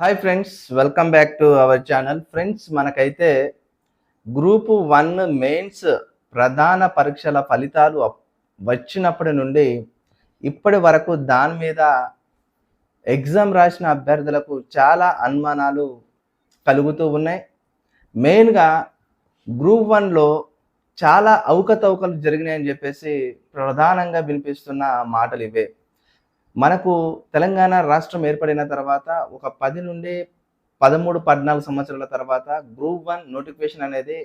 Hi friends, welcome back to our channel. Friends, మనకైతే group 1 mains ప్రధాన పరీక్షల ఫలితాలు వచ్చినప్పటి నుండి ఇప్పటి వరకు దాని మీద ఎగ్జామ్ రాసిన అభ్యర్థులకు చాలా అనుమానాలు కలుగుతూ ఉన్నాయి. మెయిన్గా గ్రూప్ 1లో చాలా అవకతవకలు జరిగినాయని చెప్పేసి ప్రధానంగా వినిపిస్తున్న మాటలు ఇవే. మనకు తెలంగాణ రాష్ట్రం ఏర్పడిన తర్వాత ఒక 10 నుండి 13, 14 సంవత్సరాల తర్వాత గ్రూప్ 1 నోటిఫికేషన్ అనేది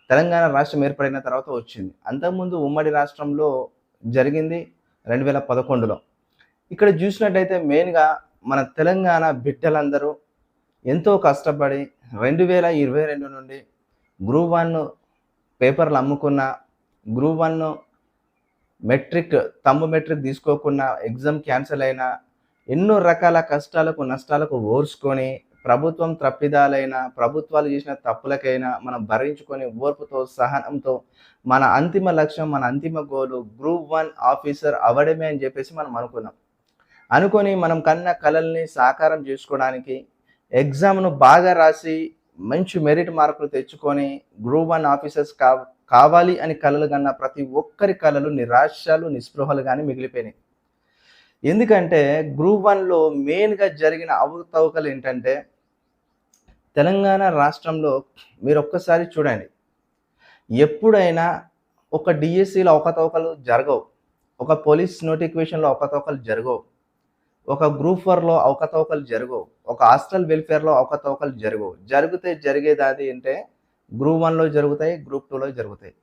తెలంగాణ రాష్ట్రం ఏర్పడిన తర్వాత వచ్చింది. అంతకుముందు ఉమ్మడి రాష్ట్రంలో జరిగింది 2011లో. ఇక్కడ చూసినట్టయితే మెయిన్గా మన తెలంగాణ బిడ్డలందరూ ఎంతో కష్టపడి 2022 నుండి గ్రూప్ 1 పేపర్లు అమ్ముకున్న, గ్రూప్ 1 మెట్రిక్ తీసుకోకుండా ఎగ్జామ్ క్యాన్సిల్ అయినా ఎన్నో రకాల కష్టాలకు నష్టాలకు ఓర్చుకొని ప్రభుత్వం ప్రభుత్వాలు చేసిన తప్పులకైనా మనం భరించుకొని ఓర్పుతో సహనంతో మన అంతిమ లక్ష్యం, మన అంతిమ గోలు గ్రూప్ 1 ఆఫీసర్ అవ్వడమే అని చెప్పేసి మనం అనుకొని మనం కన్న కలల్ని సాకారం చేసుకోవడానికి ఎగ్జామ్ను బాగా రాసి మంచి మెరిట్ మార్కులు తెచ్చుకొని గ్రూప్ 1 ఆఫీసర్స్ కావాలి అని కలలు కన్నా ప్రతి ఒక్కరి కలలు నిరాశలు నిస్పృహలుగానే మిగిలిపోయినాయి. ఎందుకంటే గ్రూప్ 1లో మెయిన్గా జరిగిన అవకతవకలు ఏంటంటే, తెలంగాణ రాష్ట్రంలో మీరు ఒక్కసారి చూడండి, ఎప్పుడైనా ఒక డిఎస్సిలో అవకతవకలు జరగవు, ఒక పోలీస్ నోటిఫికేషన్లో అవకతవకలు జరగవు, ఒక గ్రూప్ 4లో అవకతవకలు జరగవు, ఒక హాస్టల్ వెల్ఫేర్లో అవకతవకలు జరగవు. జరిగేది అది అంటే గ్రూప్ 1లో జరుగుతాయి, గ్రూప్ 2లో జరుగుతాయి.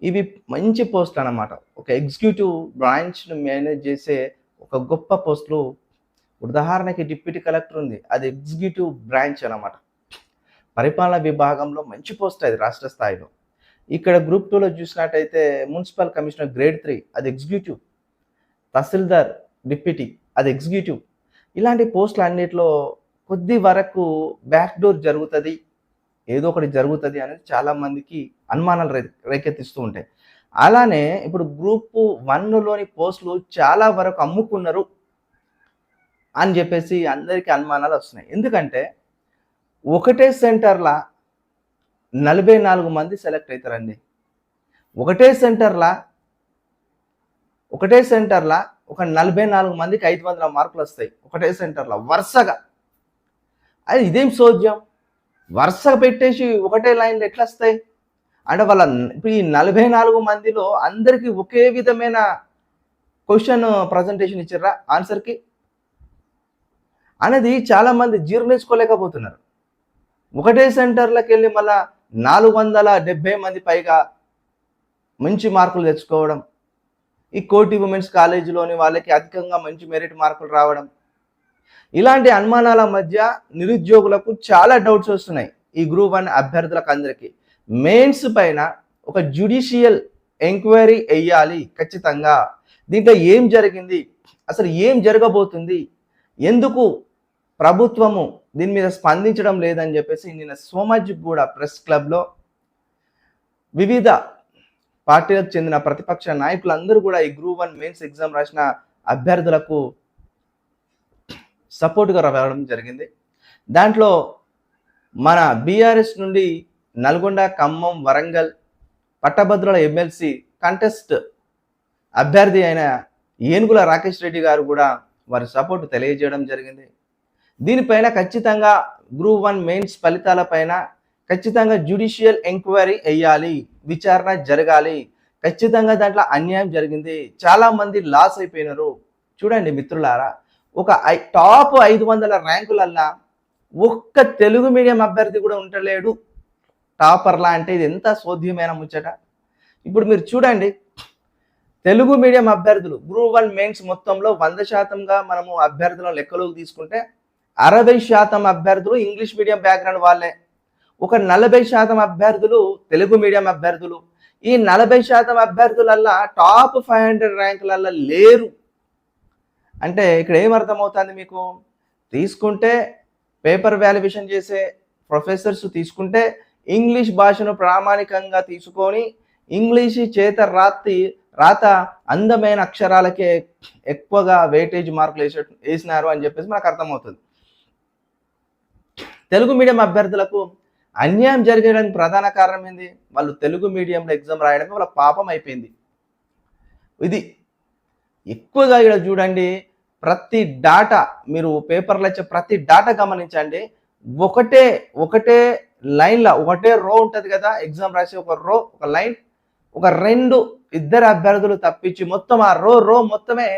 ఇవి మంచి పోస్టులు అన్నమాట. ఒక ఎగ్జిక్యూటివ్ బ్రాంచ్ను మేనేజ్ చేసే ఒక గొప్ప పోస్టులు. ఉదాహరణకి డిప్యూటీ కలెక్టర్ ఉంది, అది ఎగ్జిక్యూటివ్ బ్రాంచ్ అన్నమాట. పరిపాలన విభాగంలో మంచి పోస్ట్ అది రాష్ట్ర స్థాయిలో. ఇక్కడ గ్రూప్ 2లో చూసినట్టయితే మున్సిపల్ కమిషనర్ గ్రేడ్ 3, అది ఎగ్జిక్యూటివ్. తహసీల్దార్ డిప్యూటీ, అది ఎగ్జిక్యూటివ్. ఇలాంటి పోస్టులు అన్నిటిలో కొద్ది వరకు బ్యాక్ డోర్ జరుగుతుంది, ఏదో ఒకటి జరుగుతుంది అనేది చాలామందికి అనుమానాలు రేకెత్తిస్తూ ఉంటాయి. అలానే ఇప్పుడు గ్రూప్ 1లోని పోస్టులు చాలా వరకు అమ్ముకున్నారు అని చెప్పేసి అందరికీ అనుమానాలు వస్తున్నాయి. ఎందుకంటే ఒకటే సెంటర్లా 44 మంది సెలెక్ట్ అవుతారండి. ఒకటే సెంటర్లా ఒక 44 మందికి 500 మార్కులు వస్తాయి ఒకటే సెంటర్లో వరుసగా. అది ఇదేం సోద్యం? వరుసగా పెట్టేసి ఒకటే లైన్లో ఎట్లా వస్తాయి అంటే, ఇప్పుడు ఈ 44 మందిలో అందరికీ ఒకే విధమైన క్వశ్చన్ ప్రజెంటేషన్ ఇచ్చారా ఆన్సర్కి అనేది చాలామంది జీర్ణించుకోలేకపోతున్నారు. ఒకటే సెంటర్లకు వెళ్ళి మళ్ళా 470 మంది పైగా మంచి మార్కులు తెచ్చుకోవడం, ఈ కోటి ఉమెన్స్ కాలేజీలోని వాళ్ళకి అధికంగా మంచి మెరిట్ మార్కులు రావడం, ఇలాంటి అనుమానాల మధ్య నిరుద్యోగులకు చాలా డౌట్స్ వస్తున్నాయి. ఈ గ్రూప్ 1 అభ్యర్థులకు అందరికీ మెయిన్స్ పైన ఒక జ్యుడిషియల్ ఎంక్వైరీ వేయాలి ఖచ్చితంగా. దీంట్లో ఏం జరిగింది, అసలు ఏం జరగబోతుంది, ఎందుకు ప్రభుత్వము దీని మీద స్పందించడం లేదని చెప్పేసి నిన్న సోమాజిగూడ ప్రెస్ క్లబ్లో వివిధ పార్టీలకు చెందిన ప్రతిపక్ష నాయకులందరూ కూడా ఈ గ్రూప్ 1 మెయిన్స్ ఎగ్జామ్ రాసిన అభ్యర్థులకు సపోర్ట్గా రావడం జరిగింది. దాంట్లో మన బీఆర్ఎస్ నుండి నల్గొండ, ఖమ్మం, వరంగల్ పట్టభద్రుల ఎమ్మెల్సీ కంటెస్ట్ అభ్యర్థి అయిన ఏనుగుల రాకేష్ రెడ్డి గారు కూడా వారి సపోర్ట్ తెలియజేయడం జరిగింది. దీనిపైన ఖచ్చితంగా గ్రూప్ 1 మెయిన్స్ ఫలితాలపైన ఖచ్చితంగా జ్యుడిషియల్ ఎంక్వైరీ వేయాలి, విచారణ జరగాలి, ఖచ్చితంగా దాంట్లో అన్యాయం జరిగింది, చాలామంది లాస్ అయిపోయినారు. చూడండి మిత్రులారా, ఒక టాప్ 500 ర్యాంకులల్లా ఒక్క తెలుగు మీడియం అభ్యర్థి కూడా ఉండలేడు టాపర్లా. అంటే ఇది ఎంత శోధ్యమైన ముచ్చట. ఇప్పుడు మీరు చూడండి, తెలుగు మీడియం అభ్యర్థులు గ్రూప్ 1 మెయిన్స్ మొత్తంలో 100%గా మనము అభ్యర్థులను లెక్కలోకి తీసుకుంటే 60% అభ్యర్థులు ఇంగ్లీష్ మీడియం బ్యాక్గ్రౌండ్ వాళ్ళే, ఒక 40% అభ్యర్థులు తెలుగు మీడియం అభ్యర్థులు. ఈ 40% అభ్యర్థులల్లా టాప్ 500 ర్యాంకులల్లా లేరు. అంటే ఇక్కడ ఏమర్థమవుతుంది మీకు? తీసుకుంటే పేపర్ వాల్యుయేషన్ చేసే ప్రొఫెసర్స్ తీసుకుంటే ఇంగ్లీష్ భాషను ప్రామాణికంగా తీసుకొని ఇంగ్లీష్ చేత రాత అందమైన అక్షరాలకే ఎక్కువగా వెయిటేజ్ మార్కులు వేసినారు అని చెప్పేసి మనకు అర్థమవుతుంది. తెలుగు మీడియం అభ్యర్థులకు అన్యాయం జరగడానికి ప్రధాన కారణం ఏంది? వాళ్ళు తెలుగు మీడియంలో ఎగ్జామ్ రాయడమే వాళ్ళ పాపం అయిపోయింది. ఇది ఎక్కువగా ఇక్కడ చూడండి, ప్రతి డాటా మీరు పేపర్లో వచ్చే ప్రతి డాటా గమనించండి. ఒకటే ఒకటే లైన్లో ఒకటే రో ఉంటుంది కదా, ఎగ్జామ్ రాసే ఒక రో ఒక లైన్, ఒక ఇద్దరు అభ్యర్థులు తప్పించి మొత్తం ఆ రో మొత్తమే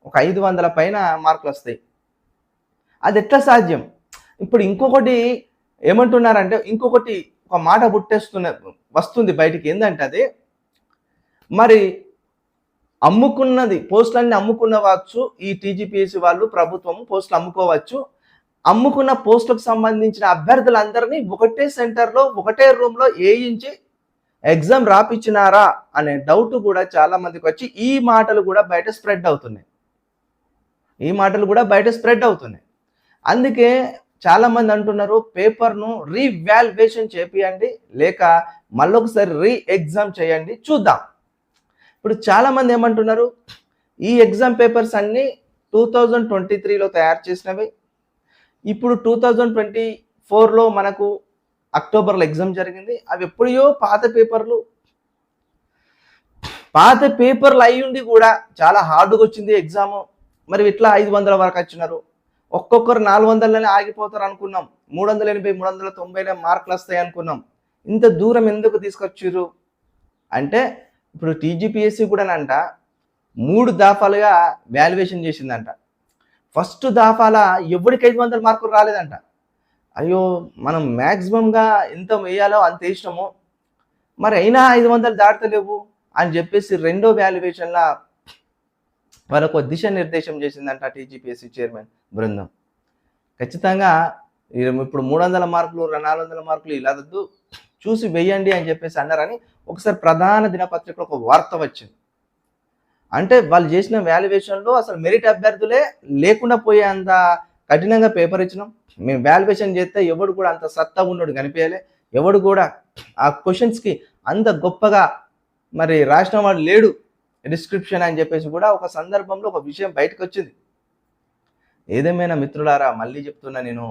ఒక 500 పైన మార్కులు వస్తాయి. అది ఎట్లా సాధ్యం? ఇప్పుడు ఇంకొకటి ఏమంటున్నారంటే, ఇంకొకటి ఒక మాట వస్తుంది బయటికి. ఏంటంటే అది మరి పోస్టులన్నీ అమ్ముకున్నవచ్చు. ఈ టీజీపీఎస్సీ వాళ్ళు ప్రభుత్వం పోస్టులు అమ్ముకోవచ్చు. అమ్ముకున్న పోస్టులకు సంబంధించిన అభ్యర్థులందరినీ ఒకటే సెంటర్లో ఒకటే రూమ్లో ఏయించి ఎగ్జామ్ రాపిచ్చినారా అనే డౌట్ కూడా చాలా మందికి వచ్చి ఈ మాటలు కూడా బయట స్ప్రెడ్ అవుతున్నాయి. అందుకే చాలా మంది అంటున్నారు, పేపర్ను రీవాల్యుయేషన్ చేపియండి, లేక మళ్ళొకసారి ఎగ్జామ్ చేయండి, చూద్దాం. ఇప్పుడు చాలా మంది ఏమంటున్నారు, ఈ ఎగ్జామ్ పేపర్స్ అన్నీ 2023లో తయారు చేసినవి. ఇప్పుడు 2024లో మనకు అక్టోబర్లో ఎగ్జామ్ జరిగింది. అవి ఎప్పుడో పాత పేపర్లు అయ్యుండి కూడా చాలా హార్డ్గా వచ్చింది ఎగ్జామ్. మరి ఇట్లా 500 వరకు వచ్చినారు. ఒక్కొక్కరు 400లోనే ఆగిపోతారు అనుకున్నాం. 380 390 మార్కులు వస్తాయి అనుకున్నాం. ఇంత దూరం ఎందుకు తీసుకొచ్చారు అంటే, ఇప్పుడు టీజీపీఎస్సీ కూడానంట 3 దఫాలుగా వాల్యుయేషన్ చేసిందంట. ఫస్ట్ దఫాల ఎవరికి 500 మార్కులు రాలేదంట. అయ్యో, మనం మ్యాక్సిమంగా ఎంత వేయాలో అంత వేసినాము, మరి అయినా 500 దాటలేవు అని చెప్పేసి రెండో వాల్యుయేషన్లా వాళ్ళకు దిశానిర్దేశం చేసిందంట టీజీపీఎస్సీ చైర్మన్ బృందం. ఖచ్చితంగా ఇప్పుడు 300 మార్కులు 400 మార్కులు ఇలా వద్దు, చూసి వెయ్యండి అని చెప్పేసి అన్నారని ఒకసారి ప్రధాన దినపత్రికలో ఒక వార్త వచ్చింది. అంటే వాళ్ళు చేసిన వాల్యుయేషన్లో అసలు మెరిట్ అభ్యర్థులే లేకుండా పోయేంత కఠినంగా పేపర్ ఇచ్చినాం. మేము వాల్యుయేషన్ చేస్తే ఎవడు కూడా అంత సత్తా ఉన్నోడు కనిపించలే, ఎవడు కూడా ఆ క్వశ్చన్స్కి అంత గొప్పగా మరి రాసిన వాడు లేడు డిస్క్రిప్షన్ అని చెప్పేసి కూడా ఒక సందర్భంలో ఒక విషయం బయటకు వచ్చింది. ఏదేమైనా మిత్రులారా, మళ్ళీ చెప్తున్నా, నేను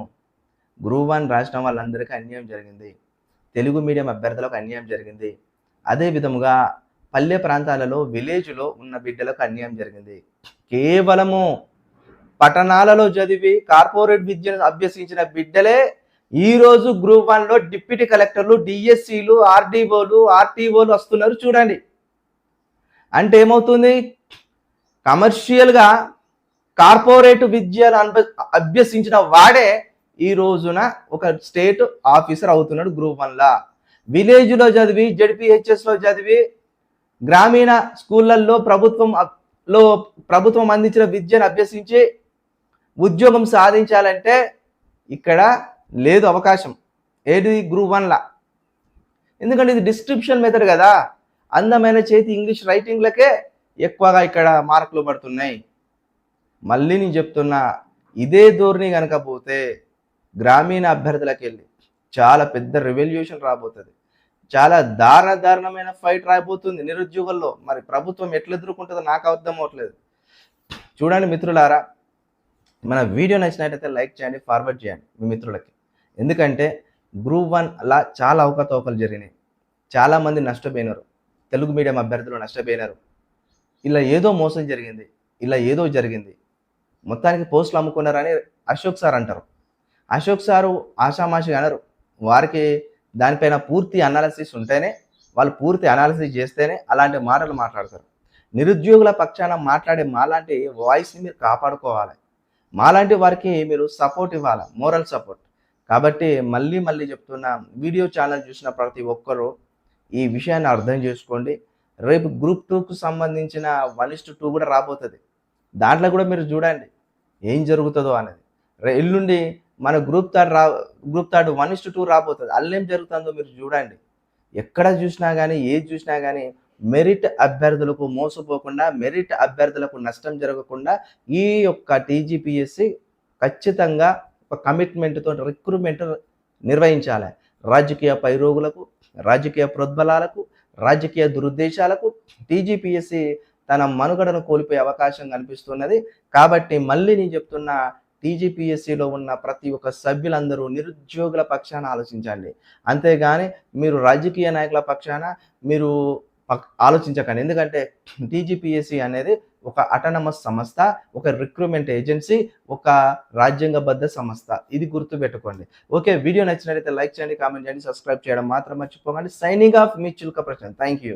గ్రూప్ 1 రాసిన వాళ్ళందరికీ అన్యాయం జరిగింది, తెలుగు మీడియం అభ్యర్థులకు అన్యాయం జరిగింది. అదే విధముగా పల్లె ప్రాంతాలలో విలేజ్లో ఉన్న బిడ్డలకు అన్యాయం జరిగింది. కేవలము పట్టణాలలో చదివి కార్పొరేట్ విద్యను అభ్యసించిన బిడ్డలే ఈరోజు గ్రూప్ 1లో డిప్యూటీ కలెక్టర్లు, డిఎస్సీలు, ఆర్డీఓలు, ఆర్టీఓలు వస్తున్నారు చూడండి. అంటే ఏమవుతుంది, కమర్షియల్గా కార్పొరేట్ విద్యను అభ్యసించిన వాడే ఈ రోజున ఒక స్టేట్ ఆఫీసర్ అవుతున్నాడు గ్రూప్ 1లా. విలేజ్లో చదివి జెడ్పీహెచ్ఎస్లో చదివి గ్రామీణ స్కూళ్ళల్లో ప్రభుత్వం అందించిన విద్యను అభ్యసించి ఉద్యోగం సాధించాలంటే ఇక్కడ లేదు అవకాశం. ఏది గ్రూప్ 1లా? ఎందుకంటే ఇది డిస్క్రిప్షన్ మెథడ్ కదా. అందమైన చేతి ఇంగ్లీష్ రైటింగ్లకే ఎక్కువగా ఇక్కడ మార్కులు పడుతున్నాయి. మళ్ళీ నేను చెప్తున్నా, ఇదే ధోరణి కనుక పోతే గ్రామీణ అభ్యర్థులకు వెళ్ళి చాలా పెద్ద రెవల్యూషన్ రాబోతుంది, చాలా దారుణమైన ఫైట్ రాబోతుంది నిరుద్యోగుల్లో. మరి ప్రభుత్వం ఎట్లా ఎదుర్కొంటుందో నాకు అర్థం అవట్లేదు. చూడండి మిత్రులారా, మన వీడియో నచ్చినట్టయితే లైక్ చేయండి, ఫార్వర్డ్ చేయండి మీ మిత్రులకి. ఎందుకంటే గ్రూప్ 1 అలా చాలా అవకతవకలు జరిగినాయి, చాలామంది నష్టపోయినారు, తెలుగు మీడియం అభ్యర్థులు నష్టపోయినారు. ఇలా ఏదో మోసం జరిగింది, ఇలా ఏదో జరిగింది, మొత్తానికి పోస్టులు అమ్ముకున్నారని అశోక్ సార్ అంటారు. అశోక్ సారు ఆషామాషి అనరు. వారికి దానిపైన పూర్తి అనాలిసిస్ ఉంటేనే, వాళ్ళు పూర్తి అనాలిసిస్ చేస్తేనే అలాంటి మాటలు మాట్లాడతారు. నిరుద్యోగుల పక్షాన మాట్లాడే మాలాంటి వాయిస్ని మీరు కాపాడుకోవాలి, మాలాంటి వారికి మీరు సపోర్ట్ ఇవ్వాలి, మోరల్ సపోర్ట్. కాబట్టి మళ్ళీ చెప్తున్నా, వీడియో ఛానల్ చూసిన ప్రతి ఒక్కరూ ఈ విషయాన్ని అర్థం చేసుకోండి. రేపు గ్రూప్ 2కు సంబంధించిన 1:2 కూడా రాబోతుంది. దాంట్లో కూడా మీరు చూడండి ఏం జరుగుతుందో అనేది. ఎల్లుండి మన గ్రూప్ థర్డ్ 1:2 రాబోతుంది. అల్లేం జరుగుతుందో మీరు చూడండి. ఎక్కడ చూసినా కానీ, ఏది చూసినా కానీ మెరిట్ అభ్యర్థులకు మోసపోకుండా, మెరిట్ అభ్యర్థులకు నష్టం జరగకుండా ఈ యొక్క టీజీపీఎస్సీ ఖచ్చితంగా ఒక కమిట్మెంట్తో రిక్రూట్మెంట్ నిర్వహించాలి. రాజకీయ పైరోగులకు, రాజకీయ ప్రోద్బలాలకు, రాజకీయ దురుద్దేశాలకు టీజీపీఎస్సీ తన మనుగడను కోల్పోయే అవకాశం కనిపిస్తున్నది. కాబట్టి మళ్ళీ నేను చెప్తున్నా, టీజీపీఎస్సీలో ఉన్న ప్రతి ఒక్క సభ్యులందరూ నిరుద్యోగుల పక్షాన ఆలోచించండి. అంతేగాని మీరు రాజకీయ నాయకుల పక్షాన మీరు ఆలోచించకండి. ఎందుకంటే టీజీపీఎస్సీ అనేది ఒక అటానమస్ సంస్థ, ఒక రిక్రూట్మెంట్ ఏజెన్సీ, ఒక రాజ్యాంగబద్ధ సంస్థ. ఇది గుర్తుపెట్టుకోండి. ఓకే, వీడియో నచ్చినట్లయితే లైక్ చేయండి, కామెంట్ చేయండి, సబ్స్క్రైబ్ చేయడం మాత్రం మర్చిపోకండి. సైనింగ్ ఆఫ్ మీ చిలుక ప్రశాంత్. Thank you.